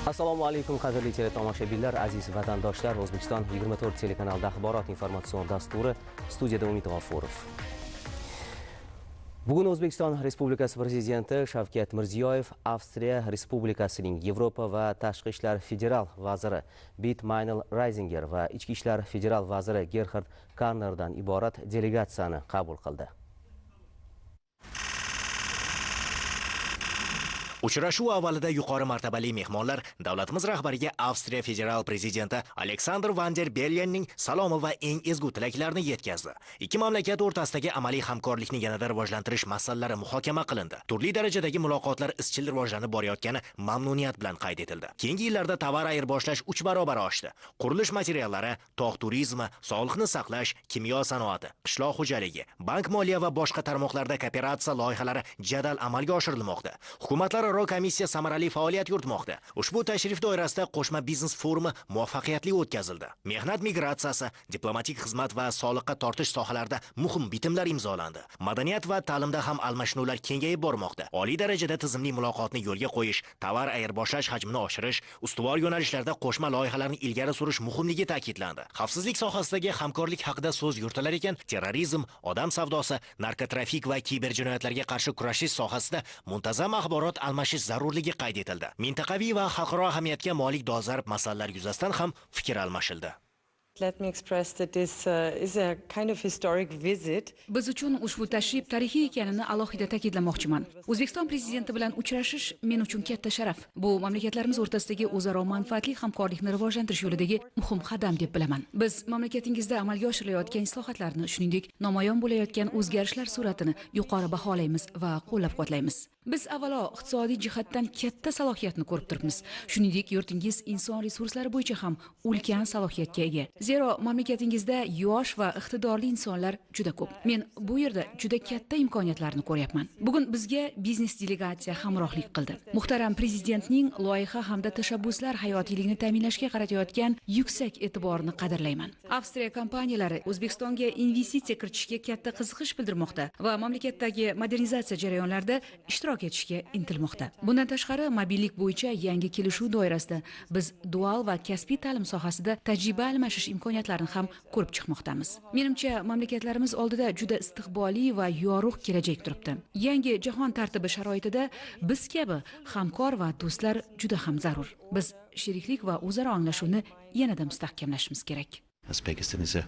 Assalomu alaykum qadrli teletomoshabinlar, aziz vatandoshlar. O'zbekiston 24 telekanalida axborot informatsion dasturi, studiyada Umid G'ofurov. Bugun O'zbekiston Respublikasi Prezidenti Shavkat Mirziyoyev Avstriya Respublikasining Yevropa va tashqi ishlar federal vaziri Bit Maynel Reisinger va ichki ishlar federal vaziri Gerhard Karnerdan iborat delegatsiyani qabul qildi. Uchrashuv avvalida yuqori martabali mehmonlar davlatimiz rahbariga Avstriya federal prezidenti Alexander van der Bellenning salomi va eng ezgu tilaklarini yetkazdi. Ikki mamlakat o'rtasidagi amaliy hamkorlikni yanada rivojlantirish masalalari muhokama qilindi. Turli darajadagi muloqotlar izchil rivojlanib borayotgani mamnuniyat bilan qayd etildi. Keyingi yillarda tovar ayirboshlash 3 barobar oshdi. Qurilish materiallari, tog' turizmi, sog'liqni saqlash, kimyo sanoati, qishloq xo'jaligi, bank moliya va boshqa tarmoqlarda kooperatsiya loyihalari jadal amalga oshirilmoqda. Hukumatlar komissiya samarali faoliyat yuritmoqda. Ushbu tashrif doirasida qo'shma biznes forumi muvaffaqiyatli o'tkazildi. Mehnat migratsiyasi, diplomatik xizmat va soliqqa tortish sohalarida muhim bitimlar imzolandi. Madaniyat va ta'limda ham almashinuvlar kengayib bormoqda. Oliy darajada tizimli muloqotni yo'lga qo'yish, tovar ayirboshlash hajmini oshirish, ustuvor yo'nalishlarda qo'shma loyihalarni ilgari surish muhimligi ta'kidlandi. Xavfsizlik sohasidagi hamkorlik haqida so'z yuritilar ekan, terrorizm, odam savdosi, narkotrafik va kiberjinoyatlarga qarshi kurashish sohasida muntazam axborot almashish zarurligi qayd etildi. Mintaqaviy va xalqaro ahamiyatga molik dolzarb masalalar yuzasidan ham fikr almashildi. Let me express that this is a kind of historic visit. Biz uchun ushbu tashrif tarixiy ekanini alohida ta'kidlamoqchiman. O'zbekiston prezidenti bilan uchrashish men uchun katta sharaf. Bu mamlakatlarimiz o'rtasidagi o'zaro manfaatli hamkorlikni rivojlantirish yo'lidagi muhim qadam deb bilaman. Biz mamlakatingizda amalga oshirilayotgan islohotlarni, shuningdek, namoyon bo'layotgan o'zgarishlar sur'atini yuqori baholaymiz va qo'llab-quvvatlaymiz. Biz avvalo iqtisodiy jihatdan katta salohiyatni ko'rib turibmiz. Shuningdek, yurtingiz inson resurslari bo'yicha ham ulkan salohiyatga ega. Zero mamlakatingizda yosh va iqtidorli insonlar juda ko'p. Men bu yerda juda katta imkoniyatlarni ko'ryapman. Bugun bizga biznes delegatsiya hamrohlik qildi. Muhtaram prezidentning loyiha hamda tashabbuslar hayotiylikni ta'minlashga qaratayotgan yuksak e'tiborini qadrlayman. Avstriya kompaniyalari O'zbekistonga investitsiya kiritishga katta qiziqish bildirmoqda va mamlakatdagi modernizatsiya jarayonlarida ishtirok etishga intilmoqda. Bundan tashqari, mobillik bo'yicha yangi kelishuv doirasida biz dual va kasbiy ta'lim sohasida tajriba almashish imkoniyatlarini ham ko'rib chiqmoqdamiz. Menimcha, mamlakatlarimiz oldida juda istiqbolli va yorug' kelajak turibdi. Yangi jahon tartibi sharoitida biz kabi hamkor va do'stlar juda ham zarur. Biz sheriklik va o'zaro anglashuvni yanada mustahkamlashimiz kerak. Uzbekistan is a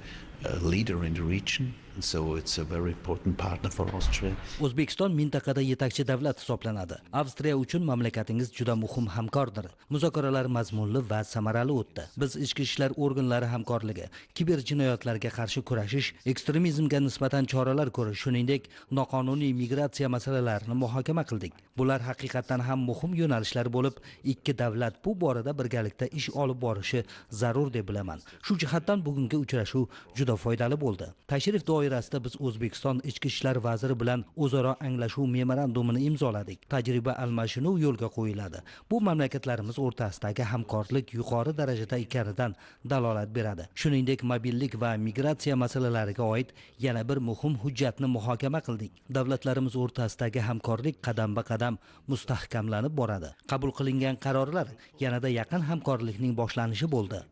leader in the region, and so it's a very important partner for Austria. O'zbekiston mintaqada yetakchi davlat hisoblanadi. Avstriya uchun mamlakatingiz juda muhim hamkordir. Muzokaralar mazmunli va samarali o'tdi. Biz ichki ishlar organlari hamkorligi, kiber jinoyatlarga qarshi kurashish, ekstremizmga nisbatan choralar ko'rish, shuningdek, noqonuniy migratsiya masalalarini muhokama qildik. Bular haqiqatan ham muhim yo'nalishlar bo'lib, ikki davlat bu borada birgalikda ish olib borishi zarur deb bilaman. Shu jihatdan bugungi uchrashuv juda foydali bo'ldi. Tashrif doirasida biz O'zbekiston ichki ishlar vaziri bilan o'zaro anglashuv memorandumini imzoladik. Tajriba almashinuv yo'lga qo'yiladi. Bu mamlakatlarimiz o'rtasidagi hamkorlik yuqori darajada ekanidan dalolat beradi. Shuningdek, mobillik va migratsiya masalalariga oid yana bir muhim hujjatni muhokama qildik. Davlatlarimiz o'rtasidagi hamkorlik qadam-ba-qadam mustahkamlanib boradi. Qabul qilingan qarorlar yanada yaqin hamkorlikning boshlanishi bo'ldi.